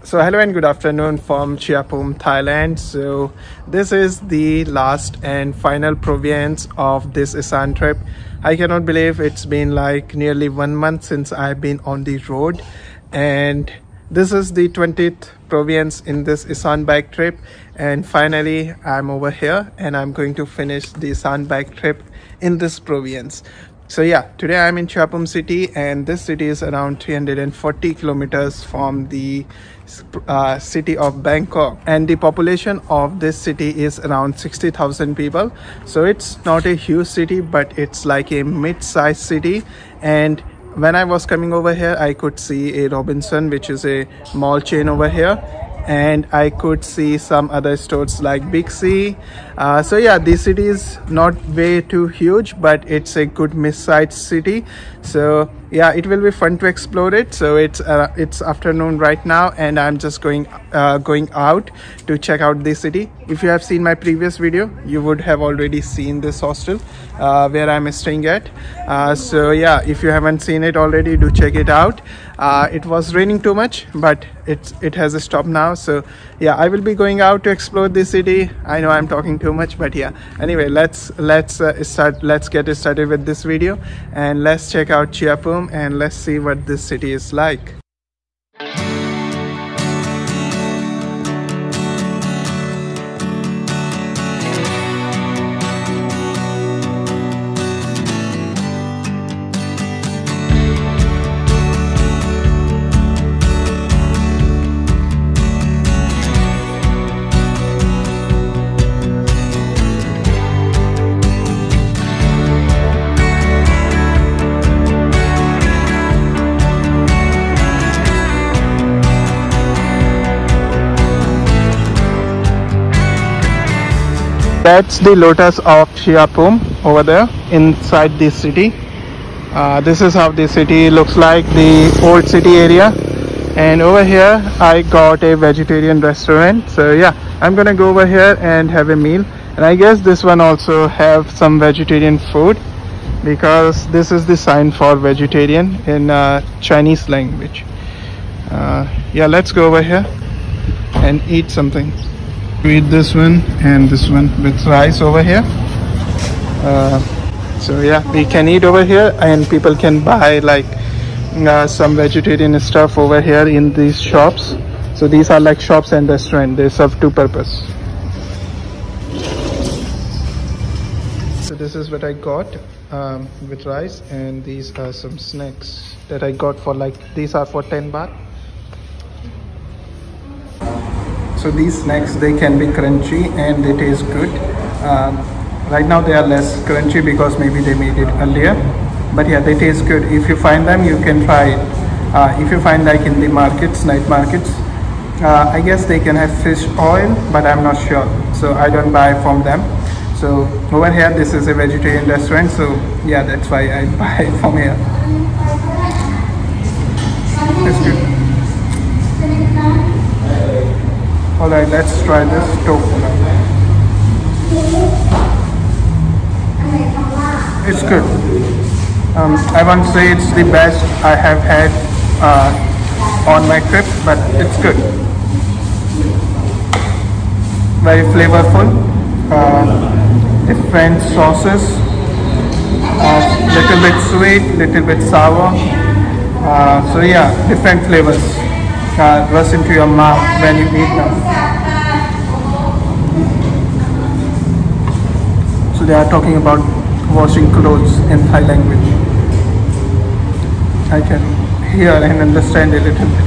So hello and good afternoon from Chaiyaphum, Thailand. So this is the last and final province of this Isan trip. I cannot believe it's been like nearly 1 month since I've been on the road, and this is the 20th province in this Isan bike trip. And finally I'm over here and I'm going to finish the Isan bike trip in this province. So yeah, today I'm in Chaiyaphum city, and this city is around 340 kilometers from the city of Bangkok, and the population of this city is around 60,000 people. So it's not a huge city, but it's like a mid-sized city. And when I was coming over here, I could see a Robinson, which is a mall chain over here, and I could see some other stores like Big C. So yeah, this city is not way too huge, but it's a good mid-sized city. So yeah, it will be fun to explore it. So it's afternoon right now, and I'm just going out to check out this city. If you have seen my previous video, you would have already seen this hostel where I'm staying at. So yeah, if you haven't seen it already, do check it out. It was raining too much, but it has stopped now. So yeah, I will be going out to explore this city. I know I'm talking too much, but yeah, anyway, let's get started with this video, and let's check out Chaiyaphum and let's see what this city is like. That's the lotus of Chaiyaphum over there inside this city. This is how the city looks like, the old city area. And over here I got a vegetarian restaurant. So yeah, I'm gonna go over here and have a meal. And I guess this one also have some vegetarian food, because this is the sign for vegetarian in Chinese language. Yeah, let's go over here and eat something. Eat this one and this one with rice over here. So yeah, we can eat over here, and people can buy like some vegetarian stuff over here in these shops. So these are like shops and restaurant. They serve two purpose. So this is what I got with rice, and these are some snacks that I got for like, these are for 10 baht. So these snacks, they can be crunchy and they taste good. Right now they are less crunchy because maybe they made it earlier, but yeah, they taste good. If you find them, you can try it. If you find like in the markets, night markets, I guess they can have fish oil, but I'm not sure, so I don't buy from them. So over here, this is a vegetarian restaurant, so yeah, that's why I buy it from here. It's good. Alright, let's try this tofu now. It's good. I won't say it's the best I have had on my trip, but it's good. Very flavorful. Different sauces. Little bit sweet, little bit sour. So yeah, different flavors. Rush into your mouth when you eat them. So they are talking about washing clothes in Thai language. I can hear and understand a little bit.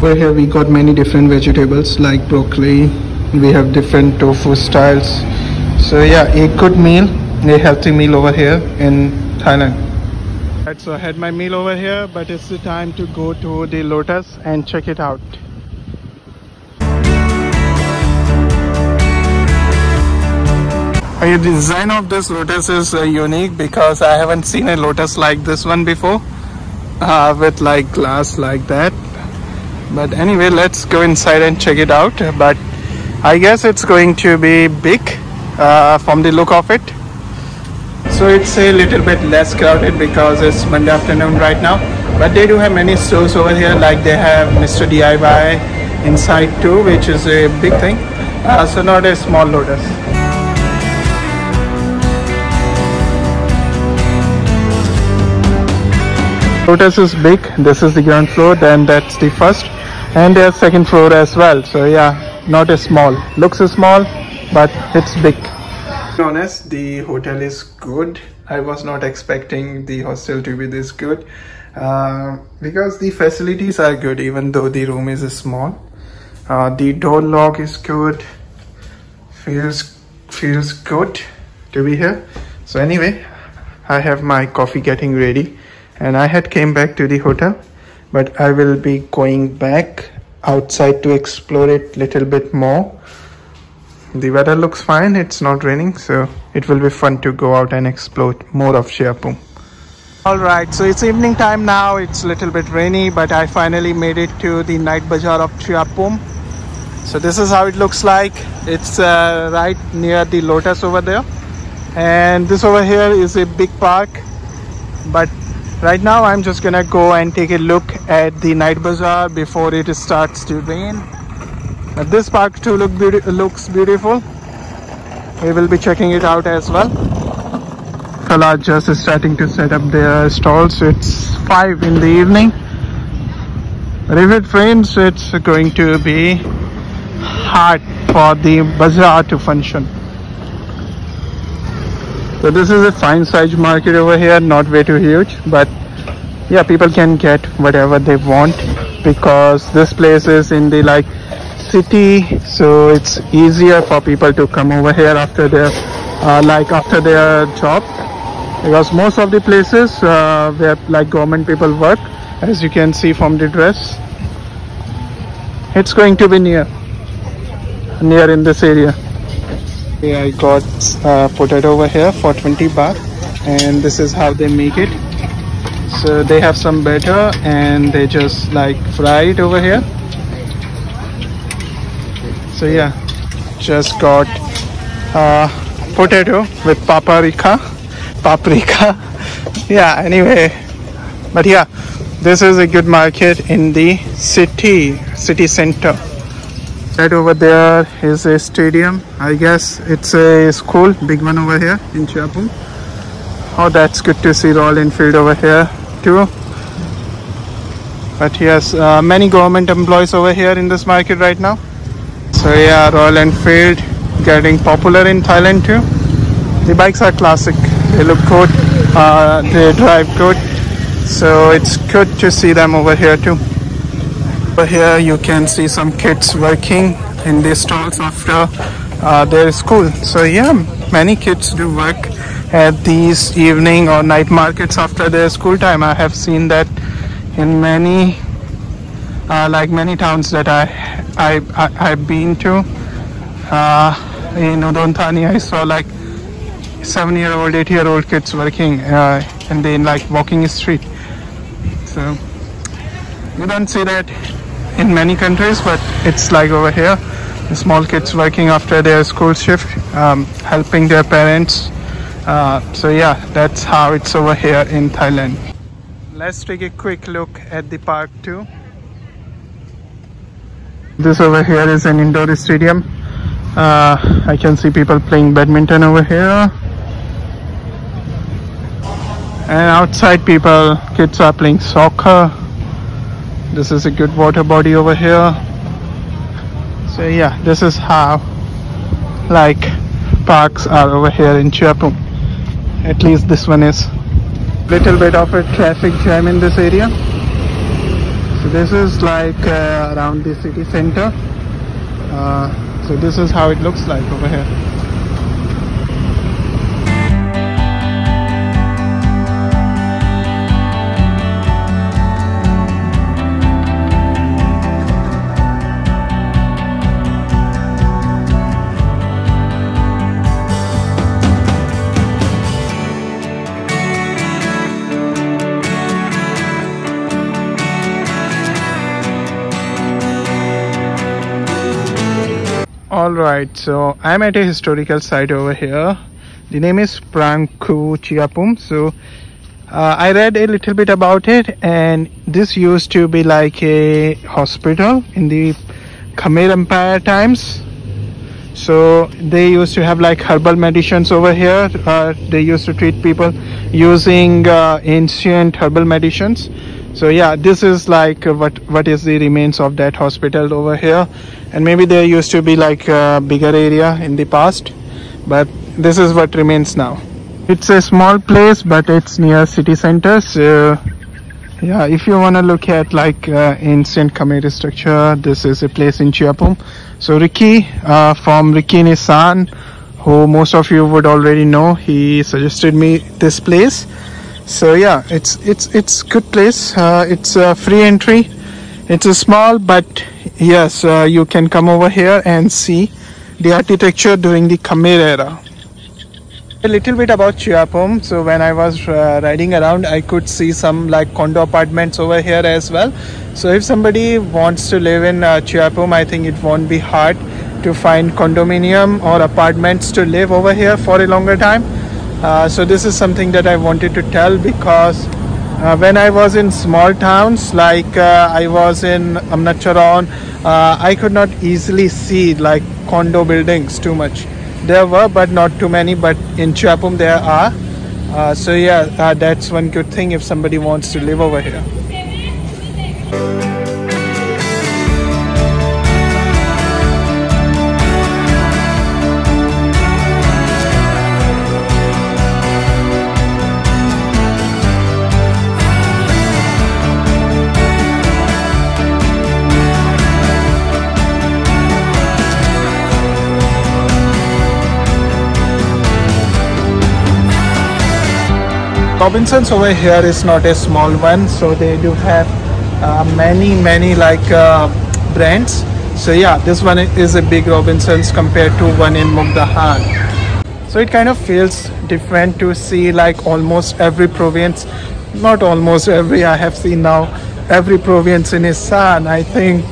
Over here we got many different vegetables like broccoli. We have different tofu styles. So yeah, a good meal, a healthy meal over here in Thailand. Right, so I had my meal over here, but it's the time to go to the lotus and check it out. The design of this lotus is unique, because I haven't seen a lotus like this one before, with like glass like that. But anyway, let's go inside and check it out. But I guess it's going to be big from the look of it. So it's a little bit less crowded because it's Monday afternoon right now. But they do have many stores over here, like they have Mr. DIY inside too, which is a big thing. So not a small Lotus. Lotus is big. This is the ground floor, then that's the first, and there's second floor as well. So yeah, not a small. Looks small, but it's big. To be honest, the hotel is good. I was not expecting the hostel to be this good, because the facilities are good even though the room is small. The door lock is good. Feels good to be here. So anyway, I have my coffee getting ready, and I had came back to the hotel, but I will be going back outside to explore it little bit more. The weather looks fine, it's not raining, so it will be fun to go out and explore more of Chaiyaphum. Alright, so it's evening time now. It's a little bit rainy, but I finally made it to the night bazaar of Chaiyaphum. So this is how it looks like. It's right near the Lotus over there, and this over here is a big park. But right now I'm just gonna go and take a look at the night bazaar before it starts to rain. This park too looks beautiful. We will be checking it out as well. People are just starting to set up their stalls. It's 5 in the evening. But if it rains, it's going to be hard for the bazaar to function. So this is a fine size market over here, not way too huge, but yeah, people can get whatever they want because this place is in the city, so it's easier for people to come over here after their after their job, because most of the places where government people work, as you can see from the dress, it's going to be near in this area. Yeah, I got potato over here for 20 baht, and this is how they make it. So they have some batter and they just fry it over here. So yeah, just got potato with paprika. Yeah, anyway, but yeah, this is a good market in the city center. Right over there is a stadium. I guess it's a school, big one over here in Chaiyaphum. Oh, that's good to see Royal Enfield over here too. But yes, many government employees over here in this market right now. So yeah, Royal Enfield getting popular in Thailand too. The bikes are classic. They look good. They drive good. So it's good to see them over here too. Over here you can see some kids working in these stalls after their school. So yeah, many kids do work at these evening or night markets after their school time. I have seen that in many many towns that I've been to. In Udon Thani, I saw 7-year-old, 8-year-old kids working and they walking street. So you don't see that in many countries, but it's over here. The small kids working after their school shift, helping their parents. So yeah, that's how it's over here in Thailand. Let's take a quick look at the park too. This over here is an indoor stadium. I can see people playing badminton over here, and outside kids are playing soccer. This is a good water body over here. So yeah, this is how parks are over here in Chaiyaphum. At least this one is. Little bit of a traffic jam in this area. So this is around the city center. So this is how it looks like over here. Alright, so I'm at a historical site over here. The name is Prangku Chaiyaphum. So I read a little bit about it, and this used to be like a hospital in the Khmer Empire times. So they used to have like herbal medicines over here. They used to treat people using ancient herbal medicines. So yeah, this is like what is the remains of that hospital over here. And maybe there used to be like a bigger area in the past, but this is what remains now. It's a small place, but it's near city center. So yeah, if you want to look at like ancient Khmer structure, this is a place in Chaiyaphum. So Ricky from Ricky in Isan, who most of you would already know, he suggested me this place. So yeah, it's good place. It's free entry. It's a small, but yes, you can come over here and see the architecture during the Khmer era. A little bit about Chaiyaphum. So when I was riding around, I could see some like condo apartments over here as well. So if somebody wants to live in Chaiyaphum, I think it won't be hard to find condominium or apartments to live over here for a longer time. So this is something that I wanted to tell, because when I was in small towns like I was in Amnacharon, I could not easily see like condo buildings too much. There were, but not too many. But in Chaiyaphum there are. So yeah, that's one good thing if somebody wants to live over here. Robinsons over here is not a small one, so they do have many like brands. So yeah, this one is a big Robinsons compared to one in Mugdahan. So it kind of feels different to see like almost every province, not almost every, I have seen now every province in Isan. I think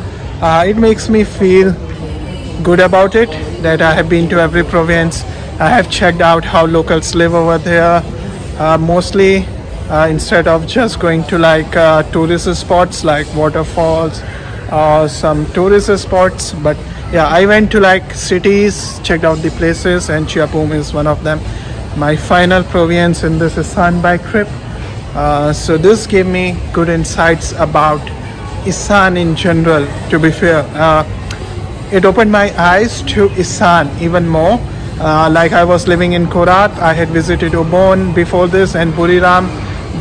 it makes me feel good about it that I have been to every province. I have checked out how locals live over there. Mostly instead of just going to like tourist spots like waterfalls or some tourist spots, but yeah, I went to like cities, checked out the places, and Chaiyaphum is one of them. My final province in this Isan bike trip. So this gave me good insights about Isan in general, to be fair. It opened my eyes to Isan even more. Like I was living in Korat, I had visited Ubon before this and Buriram,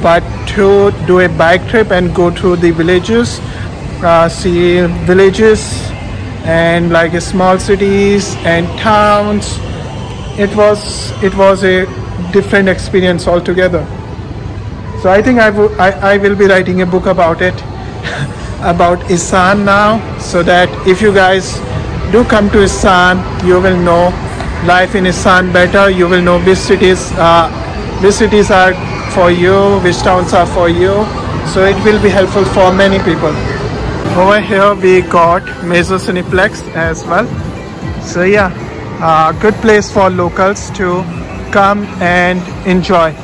but to do a bike trip and go through the villages, see villages and like small cities and towns, it was a different experience altogether. So I think I will be writing a book about it, about Isan now, so that if you guys do come to Isan, you will know life in Isan better. You will know which cities are for you, which towns are for you. So it will be helpful for many people. Over here we got Major Cineplex as well. So yeah, good place for locals to come and enjoy.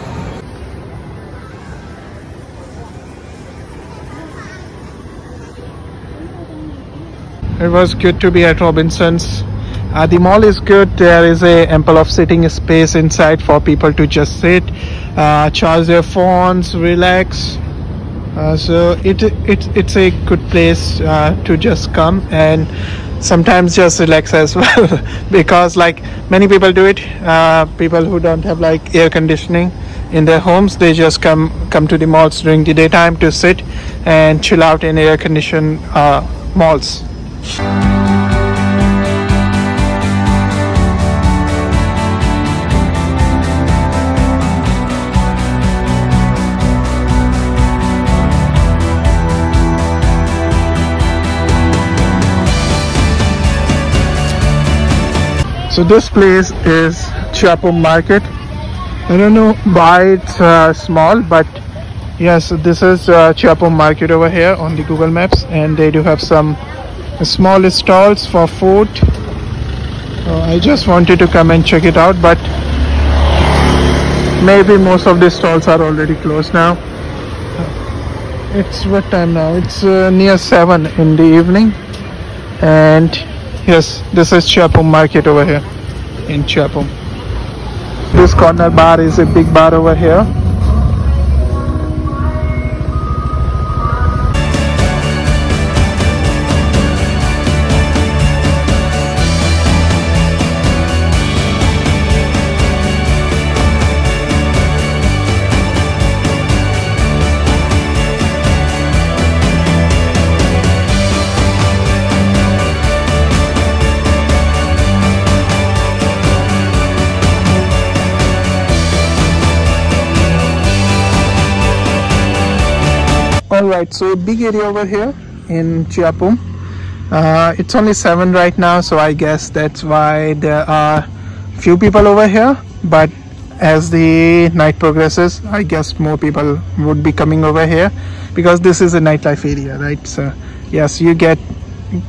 It was good to be at Robinsons. The mall is good. There is a ample of sitting space inside for people to just sit, charge their phones, relax. So it's a good place to just come and sometimes just relax as well, because like many people do it, people who don't have like air conditioning in their homes, they just come to the malls during the daytime to sit and chill out in air conditioned malls. So this place is Chaiyaphum Market. I don't know why it's small, but yes, this is Chaiyaphum Market over here on the Google Maps, and they do have some small stalls for food. I just wanted to come and check it out, but Maybe most of the stalls are already closed now. It's what time now? It's near 7 in the evening. And yes, this is Chaiyaphum market over here in Chaiyaphum. This corner bar is a big bar over here. Alright, so big area over here in Chaiyaphum. It's only 7 right now, so I guess that's why there are few people over here. But as the night progresses, I guess more people would be coming over here because this is a nightlife area, right? So yes, you get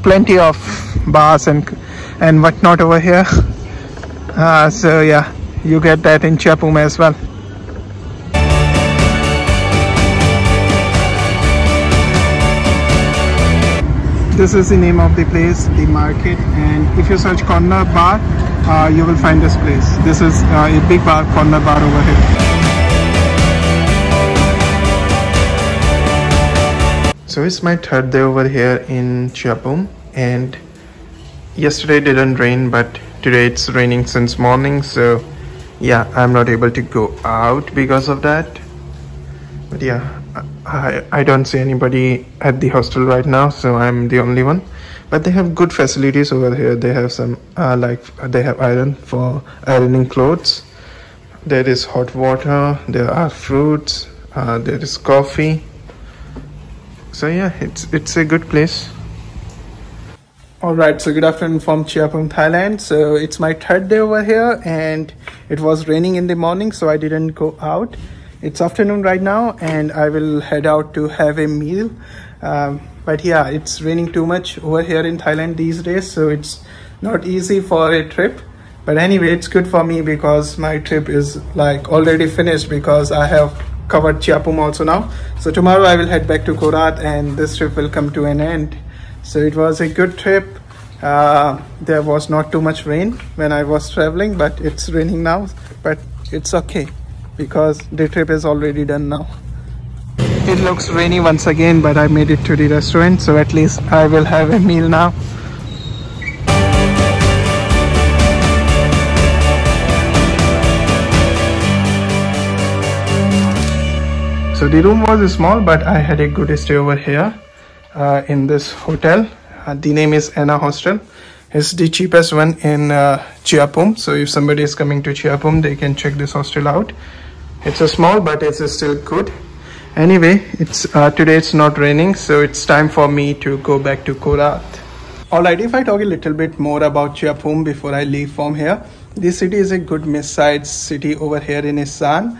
plenty of bars and whatnot over here. So yeah, you get that in Chaiyaphum as well. This is the name of the place, the market, and if you search corner bar, you will find this place. This is a big bar, corner bar over here. So it's my third day over here in Chaiyaphum, and yesterday didn't rain, but today it's raining since morning. So yeah, I'm not able to go out because of that. But yeah, I don't see anybody at the hostel right now, so I'm the only one. But they have good facilities over here. They have some they have iron for ironing clothes. There is hot water, there are fruits, there is coffee. So yeah, it's a good place. Alright, so good afternoon from Chaiyaphum, Thailand. So it's my third day over here, and it was raining in the morning, so I didn't go out. It's afternoon right now, and I will head out to have a meal. But yeah, it's raining too much over here in Thailand these days, so it's not easy for a trip. But anyway, it's good for me because my trip is like already finished because I have covered Chaiyaphum also now. So tomorrow I will head back to Korat and this trip will come to an end. So it was a good trip. There was not too much rain when I was traveling, but it's raining now, but it's okay because the trip is already done now. It looks rainy once again, but I made it to the restaurant, so at least I will have a meal now. So the room was small, but I had a good stay over here in this hotel. The name is Anna Hostel. It's the cheapest one in Chaiyaphum. So if somebody is coming to Chaiyaphum, they can check this hostel out. It's a small, but it's still good. Anyway, it's today it's not raining, so it's time for me to go back to Korat. Alright, if I talk a little bit more about Chaiyaphum before I leave from here, this city is a good mid-sized city over here in Isan.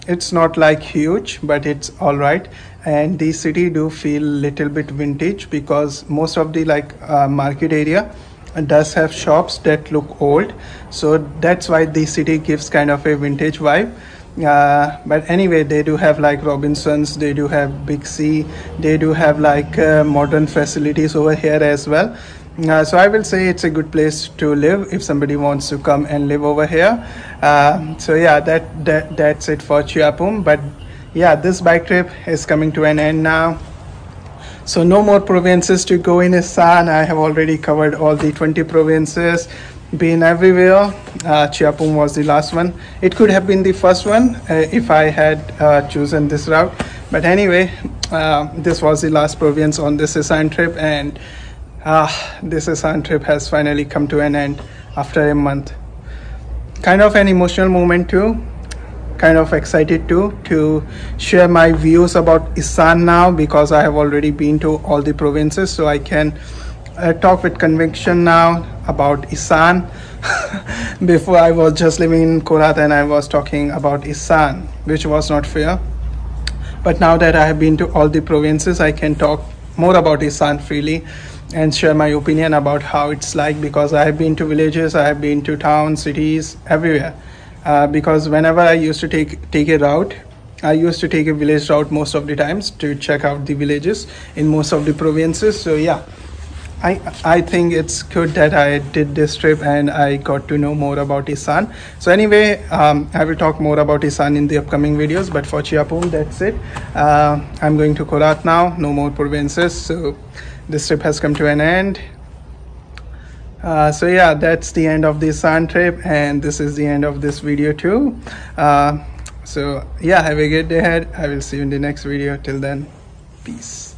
It's not like huge, but it's alright. And the city do feel little bit vintage because most of the market area does have shops that look old, so that's why the city gives kind of a vintage vibe. But anyway, they do have like Robinsons, they do have Big C, they do have modern facilities over here as well. So I will say it's a good place to live if somebody wants to come and live over here. So yeah, that's it for Chaiyaphum. But yeah, this bike trip is coming to an end now. So no more provinces to go in Isan. I have already covered all the 20 provinces, been everywhere. Chaiyaphum was the last one. It could have been the first one if I had chosen this route. But anyway, this was the last province on this Isan trip, and this Isan trip has finally come to an end after a month. Kind of an emotional moment too. Kind of excited to share my views about Isan now because I have already been to all the provinces, so I can talk with conviction now about Isan. Before I was just living in Korat and I was talking about Isan, which was not fair. But now that I have been to all the provinces, I can talk more about Isan freely and share my opinion about how it's like, because I have been to villages, I have been to towns, cities, everywhere. because whenever I used to take a route, I used to take a village route most of the times to check out the villages in most of the provinces. So yeah, I think it's good that I did this trip and I got to know more about Isan. So anyway, I will talk more about Isan in the upcoming videos, but for Chaiyaphum, that's it. I'm going to Korat now, no more provinces. So this trip has come to an end. So yeah, that's the end of the Isan trip, and this is the end of this video too. So yeah, have a good day ahead. I will see you in the next video. Till then, peace.